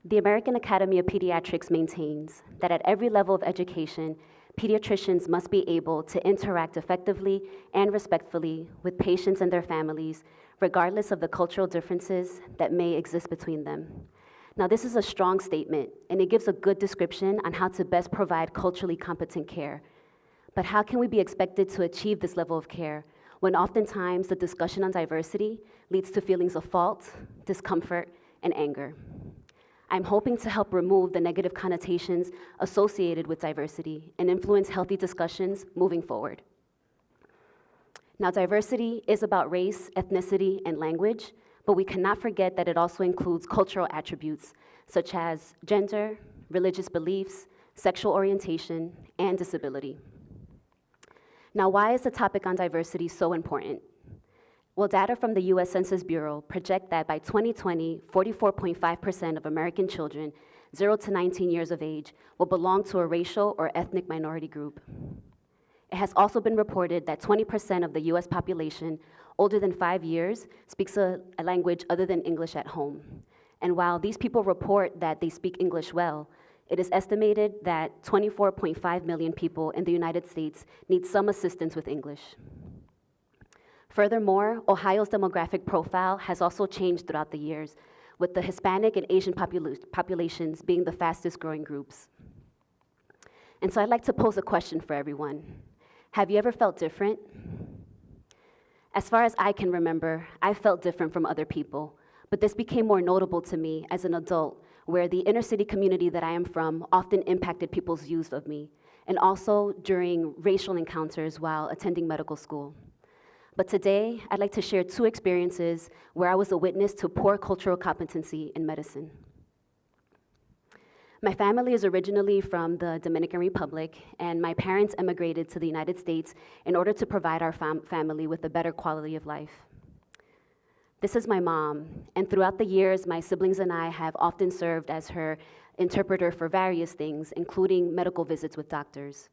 The American Academy of Pediatrics maintains that at every level of education, pediatricians must be able to interact effectively and respectfully with patients and their families, regardless of the cultural differences that may exist between them. Now, this is a strong statement, and it gives a good description on how to best provide culturally competent care. But how can we be expected to achieve this level of care when oftentimes the discussion on diversity leads to feelings of fault, discomfort, and anger? I'm hoping to help remove the negative connotations associated with diversity and influence healthy discussions moving forward. Now, diversity is about race, ethnicity, and language, but we cannot forget that it also includes cultural attributes such as gender, religious beliefs, sexual orientation, and disability. Now, why is the topic on diversity so important? Well, data from the US Census Bureau project that by 2020, 44.5% of American children 0 to 19 years of age will belong to a racial or ethnic minority group. It has also been reported that 20% of the US population older than 5 years speaks a language other than English at home. And while these people report that they speak English well, it is estimated that 24.5 million people in the United States need some assistance with English. Furthermore, Ohio's demographic profile has also changed throughout the years, with the Hispanic and Asian populations being the fastest growing groups. And so I'd like to pose a question for everyone. Have you ever felt different? As far as I can remember, I felt different from other people, but this became more notable to me as an adult, where the inner city community that I am from often impacted people's views of me, and also during racial encounters while attending medical school. But today, I'd like to share 2 experiences where I was a witness to poor cultural competency in medicine. My family is originally from the Dominican Republic, and my parents immigrated to the United States in order to provide our family with a better quality of life. This is my mom, and throughout the years, my siblings and I have often served as her interpreter for various things, including medical visits with doctors.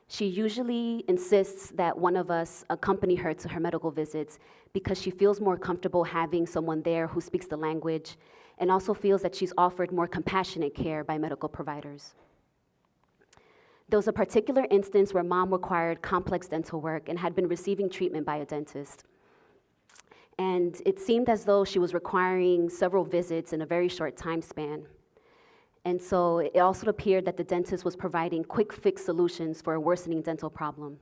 She usually insists that one of us accompany her to her medical visits because she feels more comfortable having someone there who speaks the language, and also feels that she's offered more compassionate care by medical providers. There was a particular instance where mom required complex dental work and had been receiving treatment by a dentist. And it seemed as though she was requiring several visits in a very short time span. And so it also appeared that the dentist was providing quick fix solutions for a worsening dental problem.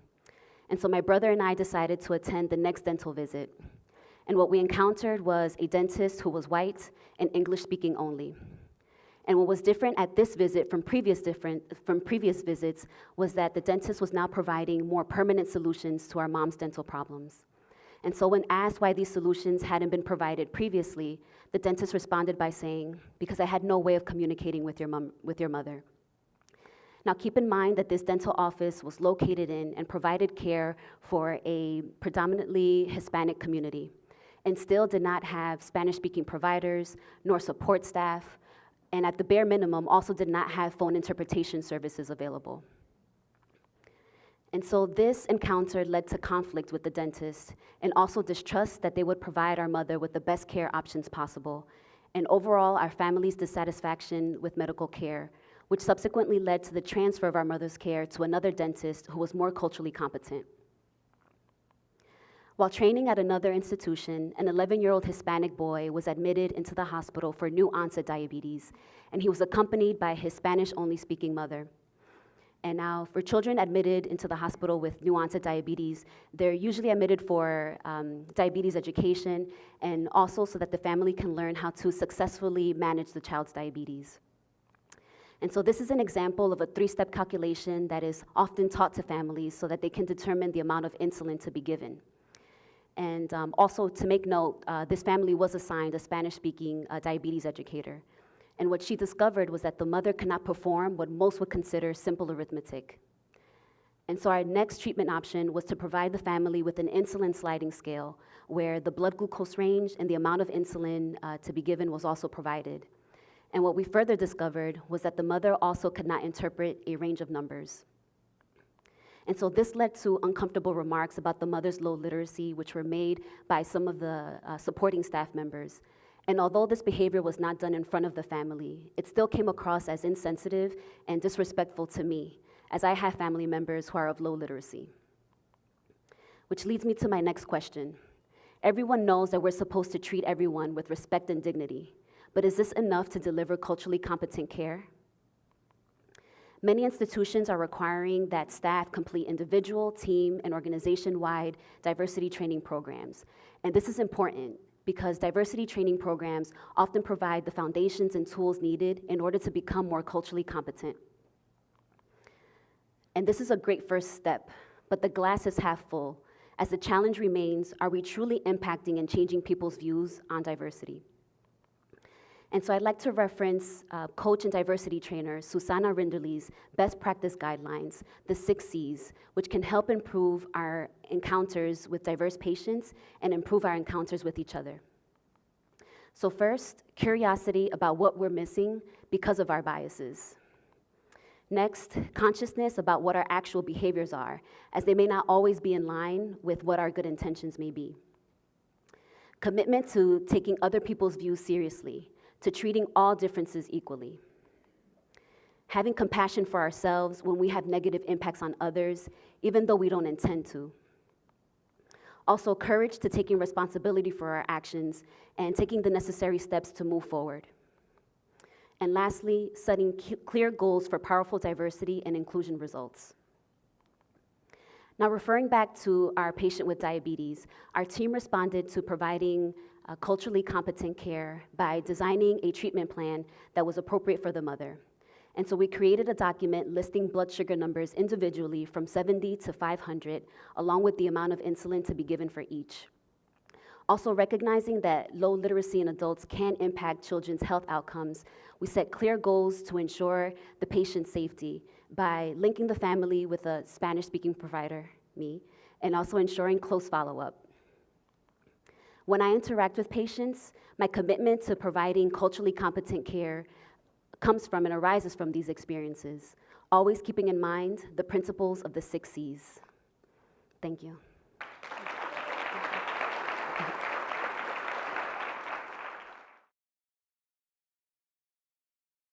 And so my brother and I decided to attend the next dental visit. And what we encountered was a dentist who was white and English speaking only. And what was different at this visit from previous visits was that the dentist was now providing more permanent solutions to our mom's dental problems. And so when asked why these solutions hadn't been provided previously, the dentist responded by saying, "Because I had no way of communicating with your mother." Now keep in mind that this dental office was located in and provided care for a predominantly Hispanic community, and still did not have Spanish-speaking providers nor support staff, and at the bare minimum also did not have phone interpretation services available. And so this encounter led to conflict with the dentist and also distrust that they would provide our mother with the best care options possible, and overall our family's dissatisfaction with medical care, which subsequently led to the transfer of our mother's care to another dentist who was more culturally competent. While training at another institution, an 11-year-old Hispanic boy was admitted into the hospital for new onset diabetes, and he was accompanied by his Spanish-only speaking mother. And now, for children admitted into the hospital with new onset diabetes, they're usually admitted for diabetes education, and also so that the family can learn how to successfully manage the child's diabetes. And so this is an example of a 3-step calculation that is often taught to families so that they can determine the amount of insulin to be given. And also to make note, this family was assigned a Spanish-speaking diabetes educator. And what she discovered was that the mother could not perform what most would consider simple arithmetic. And so our next treatment option was to provide the family with an insulin sliding scale, where the blood glucose range and the amount of insulin to be given was also provided. And what we further discovered was that the mother also could not interpret a range of numbers. And so this led to uncomfortable remarks about the mother's low literacy, which were made by some of the supporting staff members. And although this behavior was not done in front of the family, it still came across as insensitive and disrespectful to me, as I have family members who are of low literacy. Which leads me to my next question. Everyone knows that we're supposed to treat everyone with respect and dignity, but is this enough to deliver culturally competent care? Many institutions are requiring that staff complete individual, team, and organization-wide diversity training programs. And this is important because diversity training programs often provide the foundations and tools needed in order to become more culturally competent. And this is a great first step, but the glass is half full, as the challenge remains, are we truly impacting and changing people's views on diversity? And so I'd like to reference coach and diversity trainer Susanna Rinderly's best practice guidelines, the 6 C's, which can help improve our encounters with diverse patients and improve our encounters with each other. So first, curiosity about what we're missing because of our biases. Next, consciousness about what our actual behaviors are, as they may not always be in line with what our good intentions may be. Commitment to taking other people's views seriously, to treating all differences equally. Having compassion for ourselves when we have negative impacts on others, even though we don't intend to. Also, courage to taking responsibility for our actions and taking the necessary steps to move forward. And lastly, setting clear goals for powerful diversity and inclusion results. Now, referring back to our patient with diabetes, our team responded to providing culturally competent care by designing a treatment plan that was appropriate for the mother. And so we created a document listing blood sugar numbers individually from 70 to 500, along with the amount of insulin to be given for each. Also recognizing that low literacy in adults can impact children's health outcomes, we set clear goals to ensure the patient's safety by linking the family with a Spanish-speaking provider, me, and also ensuring close follow-up. When I interact with patients, my commitment to providing culturally competent care comes from and arises from these experiences, always keeping in mind the principles of the 6 C's. Thank you.